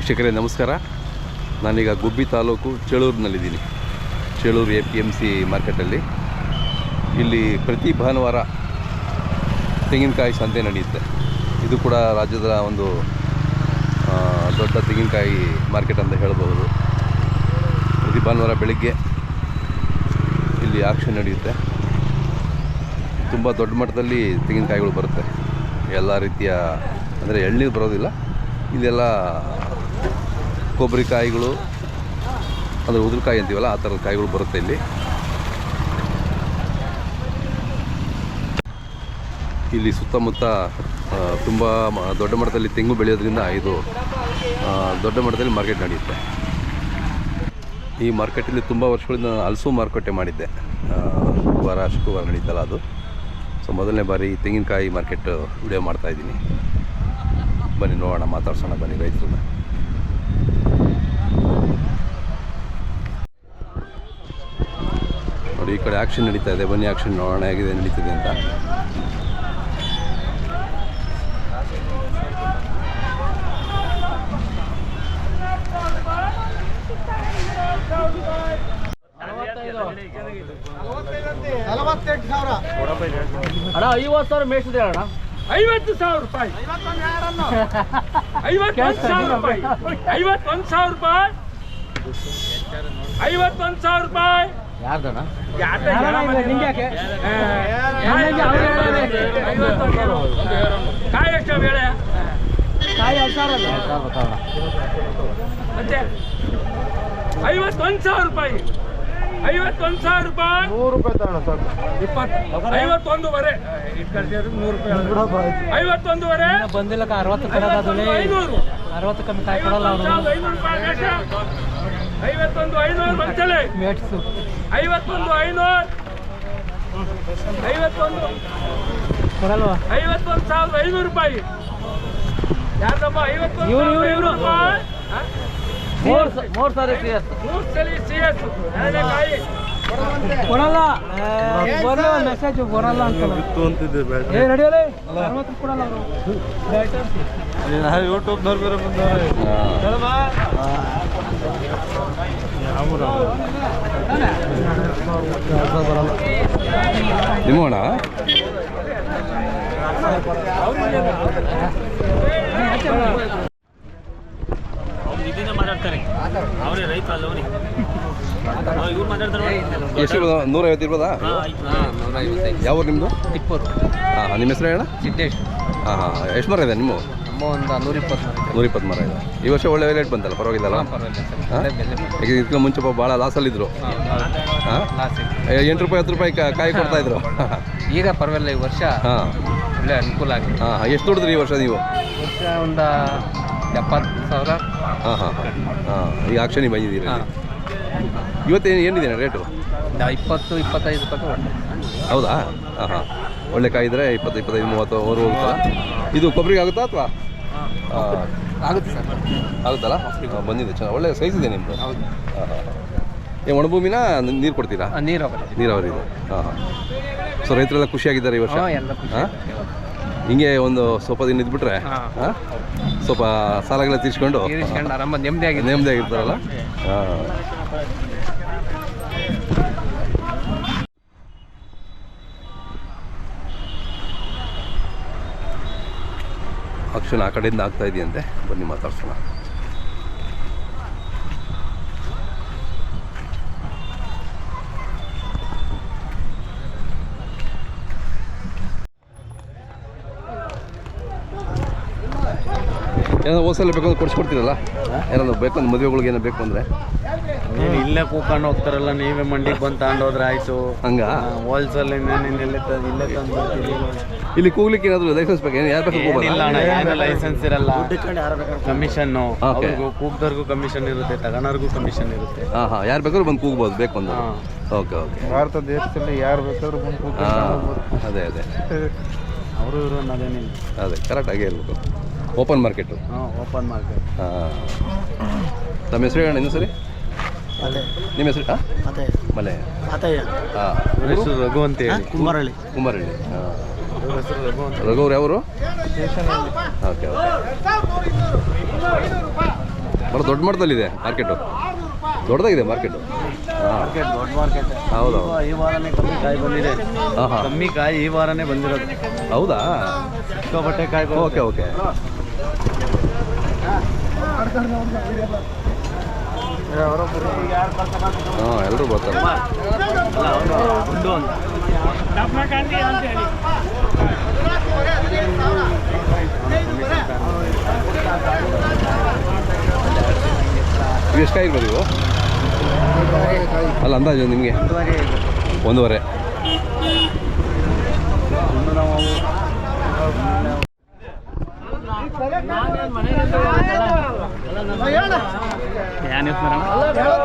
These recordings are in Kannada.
ವೀಕ್ಷಕರೇ ನಮಸ್ಕಾರ. ನಾನೀಗ ಗುಬ್ಬಿ ತಾಲೂಕು ಚೇಳೂರಿನಲ್ಲಿದ್ದೀನಿ. ಚೇಳೂರು APMC ಮಾರ್ಕೆಟಲ್ಲಿ ಇಲ್ಲಿ ಪ್ರತಿ ಭಾನುವಾರ ತೆಂಗಿನಕಾಯಿ ಸಂತೆ ನಡೆಯುತ್ತೆ. ಇದು ಕೂಡ ರಾಜ್ಯದ ಒಂದು ದೊಡ್ಡ ತೆಂಗಿನಕಾಯಿ ಮಾರ್ಕೆಟ್ ಅಂತ ಹೇಳಬಹುದು. ಪ್ರತಿ ಭಾನುವಾರ ಬೆಳಗ್ಗೆ ಇಲ್ಲಿ ಆಕ್ಷನ್ ನಡೆಯುತ್ತೆ. ತುಂಬ ದೊಡ್ಡ ಮಟ್ಟದಲ್ಲಿ ತೆಂಗಿನಕಾಯಿಗಳು ಬರುತ್ತೆ. ಎಲ್ಲ ರೀತಿಯ ಅಂದರೆ ಎಳ್ನೀರು ಬರೋದಿಲ್ಲ, ಇದೆಲ್ಲ ಕೊಬ್ಬರಿ ಕಾಯಿಗಳು ಅಂದರೆ ಉದುರುಕಾಯಿ ಅಂತೀವಲ್ಲ, ಆ ಥರದ ಕಾಯಿಗಳು ಬರುತ್ತೆ ಇಲ್ಲಿ. ಇಲ್ಲಿ ಸುತ್ತಮುತ್ತ ತುಂಬ ದೊಡ್ಡ ಮಟ್ಟದಲ್ಲಿ ತೆಂಗು ಬೆಳೆಯೋದ್ರಿಂದ ಇದು ದೊಡ್ಡ ಮಟ್ಟದಲ್ಲಿ ಮಾರ್ಕೆಟ್ ನಡೆಯುತ್ತೆ. ಈ ಮಾರ್ಕೆಟಲ್ಲಿ ತುಂಬ ವರ್ಷಗಳಿಂದ ಹಲಸು ಮಾರುಕಟ್ಟೆ ಮಾಡಿದ್ದೆ. ವಾರ ಶುಕ್ರವಾರ ನಡೀತಲ್ಲ ಅದು. ಸೊ ಮೊದಲನೇ ಬಾರಿ ತೆಂಗಿನಕಾಯಿ ಮಾರ್ಕೆಟ್ ವಿಡಿಯೋ ಮಾಡ್ತಾಯಿದ್ದೀನಿ. ಬನ್ನಿ ನೋಡೋಣ, ಮಾತಾಡ್ಸೋಣ ಬನ್ನಿ ರೈತರನ್ನ. ನೋಡಿ, ಈ ಕಡೆ ಆಕ್ಷನ್ ನಡೀತಾ ಇದೆ. ಬನ್ನಿ ಆಕ್ಷನ್ ನೋಡೋಣ ಹೇಗಿದೆ ನಡೀತಿದೆ ಅಂತ. ಅಣ್ಣ 50,000 ಮೇಯಿಸಿದೆ ಅಣ್ಣ. 50,000 ರೂಪಾಯಿ, 51,000 ರೂಪಾಯಿ, 51,000 ರೂಪಾಯಿ, 51,000 ರೂಪಾಯಿ. ಯಾರ್ದಣ್ಣ? ಕಾಯಿ ಎಷ್ಟು ಬೇಳೆ? ಕಾಯಿ 2,000 ಮತ್ತೆ 51,000 ರೂಪಾಯಿ, 51,000 ರೂಪಾಯಿ, 100 ರೂಪಾಯಿ ತಗೋಣ ಸಾಕು. 51,000 51,000 ಬಂದಿಲ್ಲ 60 ಕೊಡೋದು. 60 ಕಮ್ಮಿ ಕಾಯಿ ಕೊಡಲ್ಲ ಅವರು. 51,500 ಬಂತಲೇ. 51,500, 51 ಕೊಡಲ್ವಾ? 51,500 ರೂಪಾಯಿ. ಯಾರಮ್ಮ? 51,500 ರೂಪಾಯಿ. 3 ಸಾರಿ CS 3 ಸಲ CS ಎರಡನೇ ಕಾಯಿ ಕೊಡಲ್ಲ. ಮೆಸೇಜ್ ಬರಲ್ಲ ಅಂತ ಬಿತ್ತು ಅಂತಿದ್ದೆ ಬೇಡ. ನಡೆಯಲೇ 60 ಕೊಡಲ್ಲ ಅವರು. ಯೂಟ್ಯೂಬ್ನವ್ರು ಬೇರೆ ಬಂದವ್ರೆ. ನಿಮ್ಮೋಣ ಮಾತಾಡ್ತಾರೆ. ಅವರೇ ರೈತ ಅಲ್ಲ, ಅವ್ರಿಗೆ ಇವ್ರು ಮಾತಾಡ್ತಾರೆ. ಎಷ್ಟು 150 ಇರ್ಬೋದಾ? 155. ಯಾವ ಊರು ನಿಮ್ಮದು? ತಿಪ್ಪೂರು. ಹಾಂ, ನಿಮ್ಮ ಹೆಸರು ಹೇಳ? ಸಿದ್ದೇಶ್. ಹಾಂ ಹಾಂ. ಎಷ್ಟು ಮರ ಇದೆ ನಿಮ್ಮ? ನಮ್ಮ ಒಂದು 120 120 ಮರ ಇದೆ. ಈ ವರ್ಷ ಒಳ್ಳೆ ರೇಟ್ ಬಂತಲ್ಲ, ಪರವಾಗಿಲ್ಲಲ್ಲ? ಹಾಂ, ಈಗ ಇದಕ್ಕೆ ಮುಂಚೆ ಭಾಳ ಲಾಸಲ್ಲಿದ್ದರು. ಹಾಂ, 8 ರೂಪಾಯಿ 10 ರೂಪಾಯಿ ಕಾಯಿ ಕೊಡ್ತಾಯಿದ್ರು. ಈಗ ಪರವಾಗಿಲ್ಲ, ಈ ವರ್ಷ ಹಾಂ ಒಳ್ಳೆ ಅನುಕೂಲ ಆಗಿದೆ. ಹಾಂ. ಎಷ್ಟು ದುಡಿದ್ರಿ ಈ ವರ್ಷ ನೀವು? ವರ್ಷ ಒಂದು 70,000. ಹಾಂ ಹಾಂ ಹಾಂ. ಈಗ ಆಕ್ಷನಿಗೆ ಬಂದಿದ್ದೀರಿ. ಇವತ್ತೇನು ಏನಿದೆ ರೇಟು? 20-25 ರೂಪಾಯಿ. ಹೌದಾ? ಹಾಂ ಹಾಂ. ಒಳ್ಳೆ ಕಾಯಿ ಇದ್ದರೆ 20-25 30 ಅವರು ಹೋಗುತ್ತಲ್ಲ. ಇದು ಕೊಬ್ಬರಿಗೆ ಆಗುತ್ತಾ ಅಥವಾ? ಆಗುತ್ತೆ ಸರ್. ಆಗುತ್ತಲ್ಲ? ಬಂದಿದೆ, ಚೆನ್ನಾಗಿ ಒಳ್ಳೆ ಸೈಜ್ ಇದೆ ನಿಮ್ಮದು. ಹೌದು. ಹಾಂ ಹಾಂ. ಏನು ಒಣಭೂಮಿನ ನೀರು ಕೊಡ್ತೀರಾ? ನೀರಾವರಿ ಇದೆ. ಹಾಂ ಹಾಂ. ಸೊ ರೈತರೆಲ್ಲ ಖುಷಿಯಾಗಿದ್ದಾರೆ ಈ ವರ್ಷ? ಎಲ್ಲ ಹಾಂ. ಹಿಂಗೆ ಒಂದು ಸ್ವಲ್ಪ ದಿನ ಇದ್ಬಿಟ್ರೆ ಹಾಂ, ಸ್ವಲ್ಪ ಸಾಲಗೆಲ್ಲ ತೀರ್ಸ್ಕೊಂಡು ಆರಾಮ ನೆಮ್ಮದಿಯಾಗಿದೆ. ನೆಮ್ಮದಿಯಾಗಿರ್ತಾರಲ್ಲ. ಹಾಂ. ಆಕ್ಷನ್ ಆ ಕಡೆಯಿಂದ ಆಗ್ತಾ ಇದೆಯಂತೆ. ಬನ್ನಿ ಮಾತಾಡ್ಸೋಣ. ಏನಾದ್ರು ಹೋಸಲ ಬೇಕು ಅಂದ್ರೆ ಕೊಡಿಸ್ಕೊಡ್ತೀರಲ್ಲ? ಏನಾದ್ರು ಬೇಕು ಅಂದ್ರೆ ಮದುವೆಗಳಿಗೆ ಏನೋ ಬೇಕು ಅಂದರೆ ಇಲ್ಲೇ ಕೂಕೊಂಡು ಹೋಗ್ತಾರಲ್ಲ, ನೀವೇ ಮಂಡಿಗೆ ಬಂದು ತಗೊಂಡೋದ್ರೆ ಆಯ್ತು. ಹಂಗ ಹೋಲ್ಸೇಲ್ ಇಲ್ಲೇ ತಂದು ಇಲ್ಲಿ ಕೂಗ್ಲಿಕ್ಕೆ ಏನಾದರೂ ಲೈಸೆನ್ಸ್ ಬೇಕು? ಏನು ಯಾರು ಬೇಕು ಇಲ್ಲ ಅಣ್ಣ, ಏನು ಲೈಸೆನ್ಸ್ ಇರಲ್ಲ. ಕಮಿಷನ್ನು ಅವ್ರಿಗೂ ಕೂಗ್ದವ್ರಿಗೂ ಕಮಿಷನ್ ಇರುತ್ತೆ, ತಗೋಣವ್ರಿಗೂ ಕಮಿಷನ್ ಇರುತ್ತೆ. ಹಾಂ ಹಾಂ. ಯಾರು ಬೇಕಾದ್ರೂ ಬಂದು ಕೂಗ್ಬೋದು ಬೇಕು ಅಂದ್ರೆ. Okay okay. ಭಾರತ ದೇಶದಲ್ಲಿ ಯಾರು ಬೇಕಾದ್ರೂ ಬಂದು ಹಾಂ, ಅದೇ ಅದೇ ಅವರು ಇವರು ಅನ್ನೋದೇನಿಲ್ಲ. ಅದೇ ಕರೆಕ್ಟಾಗೇ ಇರಬೇಕು. Open market. ಹಾಂ, ಓಪನ್ ಮಾರ್ಕೆಟ್. ಹಾಂ. ನಮ್ಮ ಹೆಸರು ಹೇಳೋಣ ಇನ್ನೂ ಸರಿ. ನಿಮ್ಮ ಹೆಸರು? ಹಾಂ, ಮಲೆ. ಹಾಂ. ಹೆಸರು ರಘು ಅಂತ ಹೇಳಿ, ಕುಮಾರಳ್ಳಿ. ಹಾಂ. ರಘು ಅವ್ರು ಯಾವರು? ಸ್ಟೇಷನಲ್ಲಿ. Okay okay. ಭಾಳ ದೊಡ್ಡ ಮಟ್ಟದಲ್ಲಿದೆ ಮಾರ್ಕೆಟು, ದೊಡ್ಡದಾಗಿದೆ ಮಾರ್ಕೆಟು. ಮಾರ್ಕೆಟ್ ದೊಡ್ಡ ಮಾರ್ಕೆಟ್. ಹೌದು. ಈ ವಾರನೇ ಕಮ್ಮಿ ಕಾಯಿ ಬಂದಿದೆ. ಹಾಂ ಹಾಂ, ಕಮ್ಮಿ ಕಾಯಿ ಈ ವಾರನೇ ಬಂದಿರೋದು. ಹೌದಾ? ಸಿಕ್ಕಾಪಟ್ಟೆ ಕಾಯಿ. Okay okay. ಹಾಂ, ಎಲ್ಲರೂ ಬರ್ತಾರೆ. ಗುಂಡು ಅಂತ ಇವು ಎಷ್ಟು ಕಾಯಿ ಇರ್ಬೋದು ಇವು? ಅಲ್ಲ, ಅಂದಾಜು ನಿಮಗೆ? 1.5.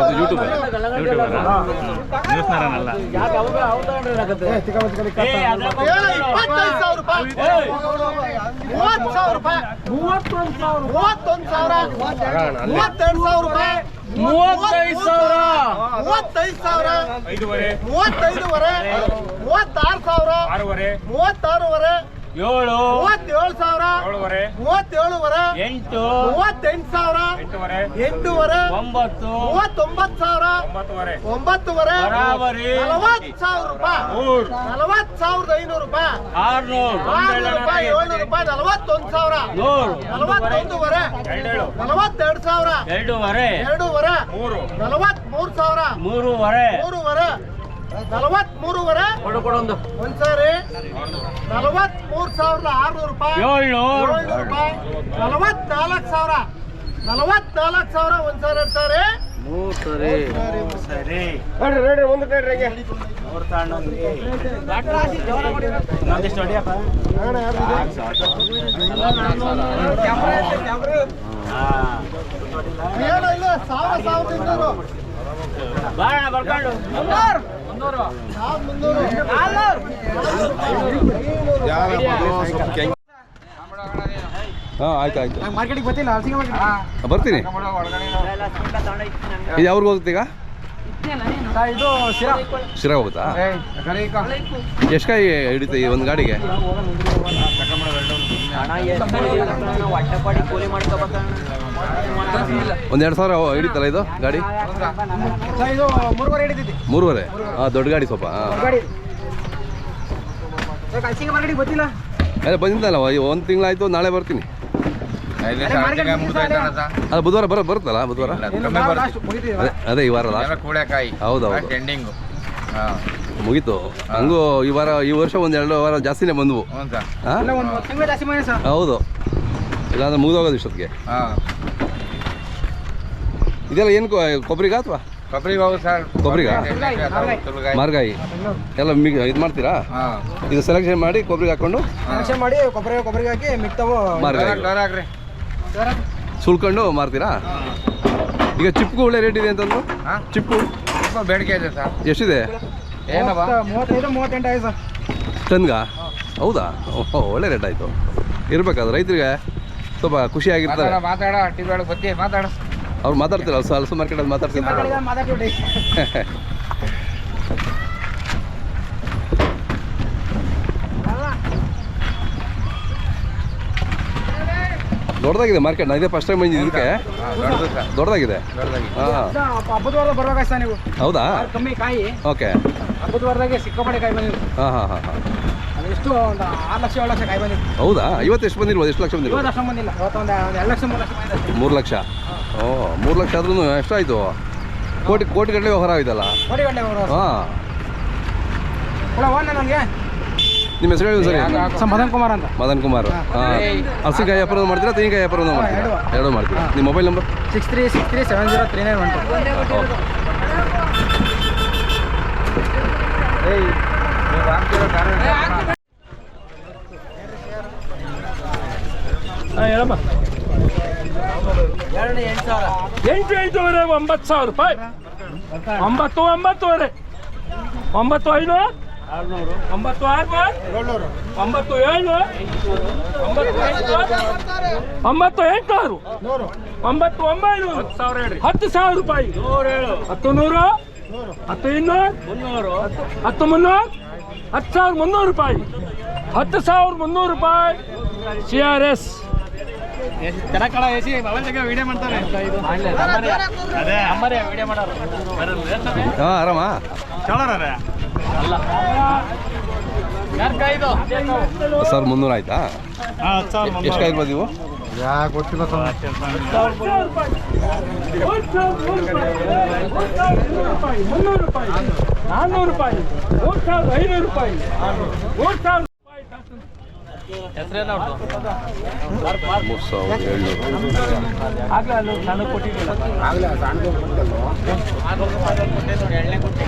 ಇದು ಯೂಟ್ಯೂಬ್ ನ್ಯೂಸ್ನಲ್ಲ. ಒಂದ್ಸಾರಿ 43,600 ರೂಪಾಯಿ, 44,000 ಒಂದ್ಸಾರಿ, ಎರಡ್ಸಾರಿ ಒಂದು ಕಡೆಗೆ ಹಾಂ, ಆಯ್ತು ಆಯ್ತು. ಮಾರ್ಕೆಟಿಗೆ ಬರ್ತಿಲ್ಲ, ಬರ್ತೀನಿ. ಇದು ಯಾವ್ರಿಗೆ ಹೋಗುತ್ತೆ ಈಗ? ಇದು ಶಿರಾ ಹೋಗುತ್ತಾ? ಎಷ್ಟು ಕಾಯಿ ಹಿಡಿತೆ ಈ ಒಂದು ಗಾಡಿಗೆ? ಒಂದು 2,000 ಹಿಡಿತಲ್ಲ ಇದು ಗಾಡಿ? ಇದು 3.5 ಹಿಡಿತೈತಿ. 3.5? ಹಾಂ, ದೊಡ್ಡ ಗಾಡಿ ಸ್ವಲ್ಪ. ಹಾಂ, ಮಾರ್ಕೆಟಿಗೆ ಬರ್ತಿಲ್ಲ. ಅದೇ ಬಂದಿದ್ದಲ್ಲ, 1 ತಿಂಗಳಾಯ್ತು. ನಾಳೆ ಬರ್ತೀನಿ. ಅದು ಬುಧವಾರ ಬರುತ್ತಲ್ಲ? ಬುಧವಾರ ಅದೇ ಈ ವಾರ ಹೌದೌದು ಮುಗೀತು. ಹಂಗೂ ಈ ವರ್ಷ 1-2 ವಾರ ಜಾಸ್ತಿನೇ ಬಂದವು. ಹೌದು, ಇಲ್ಲಾಂದ್ರೆ ಮುಗಿದೋಗೋದು ಇಷ್ಟೊತ್ತಿಗೆ. ಇದೆಲ್ಲ ಏನು ಕೊಬ್ಬರಿಗ ಅಥವಾ ಕೊಬ್ಬರಿಗ? ಮಾರ್ಗಾಯಿ ಎಲ್ಲ ಇದು ಮಾಡ್ತೀರಾ? ಇದು ಸೆಲೆಕ್ಷನ್ ಮಾಡಿ ಕೊಬ್ಬರಿಗೆ ಹಾಕೊಂಡು ಕೊಬ್ಬರಿಗೆ ಹಾಕಿ ಮಿಕ್ತವು ಮಾರ್ಗಾಯಿ ಸುಲ್ಕೊಂಡು ಮಾರ್ತೀರಾ? ಈಗ ಚಿಪ್ಪು ಒಳ್ಳೆ ರೇಟ್ ಇದೆ ಅಂತಂದ್ರು. ಚಿಪ್ಪು ಬೇಡಿಕೆ ಇದೆ ಸರ್. ಎಷ್ಟಿದೆ? 35-38 ಆಯ್ತು ಸರ್ ಟನ್ಗ? ಹೌದಾ? ಒಳ್ಳೆ ರೇಟ್ ಆಯಿತು. ಇರಬೇಕಾದ್ರೆ ರೈತರಿಗೆ ಸ್ವಲ್ಪ ಖುಷಿಯಾಗಿರ್ತಾರೆ. ಅವ್ರು ಮಾತಾಡ್ತಿಲ್ಲ, ಹಲಸು ಮಾರ್ಕೆಟಲ್ಲಿ ಮಾತಾಡ್ತಿರ್ತಾರೆ. ದೊಡ್ಡದಾಗಿದೆ ಮಾರ್ಕೆಟ್. ನಾನು ಇದೇ ಫಸ್ಟ್ ಟೈಮ್ ಬಂದಿದ್ದು ಇದಕ್ಕೆ. ದೊಡ್ಡದಾಗಿದೆ. ಹಬ್ಬದ ವಾರದ ಬರ್ಬೇಕಾಯ್ತು ಸರ್ ನೀವು. ಹೌದಾ? ಕಮ್ಮಿ ಕಾಯಿ. ಓಕೆ. ಹಬ್ಬದ ವಾರದಾಗೆ ಸಿಕ್ಕಾಪಟ್ಟೆ ಕಾಯಿ ಬಂದಿದೆ. ಎಷ್ಟು ಒಂದು 6 ಲಕ್ಷ 7 ಲಕ್ಷ ಕಾಯಿ ಬಂದಿದೆ. ಹೌದಾ? ಇವತ್ತು ಎಷ್ಟು ಬಂದಿರ್ಬೋದು? ಎಷ್ಟು ಲಕ್ಷ ಬಂದಿರ್ಬೋದು? 2 ಲಕ್ಷ ಬಂದಿಲ್ಲ. ಇವತ್ತೊಂದು 2 ಲಕ್ಷ 3 ಲಕ್ಷ ಬಂದಿದೆ. 3 ಲಕ್ಷ? ಓಹ್, 3 ಲಕ್ಷ ಆದ್ರೂ ಎಷ್ಟಾಯಿತು? ಕೋಟಿ ಗಟ್ಟಲೆ ವ್ಯವಹಾರ ಆಯ್ತಲ್ಲ. ಕೋಟಿ ಗಟ್ಟಲೆ ವ್ಯವಹಾರ. ಹಾಂ, ನನಗೆ ನಿಮ್ಮ ಹೆಸರು ಹೇಳಿ ಸರಿ. ಮದನ್ ಕುಮಾರ್ ಅಂತ. ಮದನ್ ಕುಮಾರ್. ಹಾಂ, ಹಲಸಿನಕಾಯಿ ವ್ಯಾಪಾರ ಮಾಡ್ತೀರಾ? ತೆಂಗಿನಕಾಯಿ ವ್ಯಾಪಾರ ಮಾಡ್ತೀರಾ? ಎರಡೂ ಮಾಡ್ತೀರಾ? ನಿಮ್ಮ ಮೊಬೈಲ್ ನಂಬರ್? 6363703912. ಹೇಳಮ್ಮ. 8,500 9,000 ರೂಪಾಯಿ. 9,900 9,500 9,600 9,700 9,800 9,900 10,000 ರೂಪಾಯಿ. 10,100 10,200 10,300 10,300 ರೂಪಾಯಿ. 10,300 ರೂಪಾಯಿ. CRS ಚೆನ್ನಾಗಿ ಕಳ ಎಸಿ ಮೊಬೈಲ್ ತೆಗೆ ವಿಡಿಯೋ ಮಾಡ್ತಾರೆ ಅದೇ ಅಮ್ಮರೇ ವಿಡಿಯೋ ಮಾಡೋರು ಹಾಂ ಆರಾಮ ಚಲೋರೇ ಅಲ್ಲ ಯಾರು ಕಾಯ್ದು 1300 ಆಯ್ತಾ ಎಷ್ಟು ಆಗಿರ್ಬೋದು ನೀವು ಗೊತ್ತಿಲ್ಲ ₹300, ₹400, ₹3,500, ₹3,000. ಹೆಸರೇನು ಅವ್ರದ್ದು 3700 ಆಗ್ಲೇ ಅಲ್ಲಿ ಸಣ್ಣ ಕೊಟ್ಟಿದ್ದಿಲ್ಲ ಆಗಲೇ ಸಣ್ಣ ಕೊಟ್ಟಿಲ್ಲ 600 ರೂಪಾಯಿ ಕೊಟ್ಟೆ ನೋಡಿ 2ನೇ ಕೊಟ್ಟೆ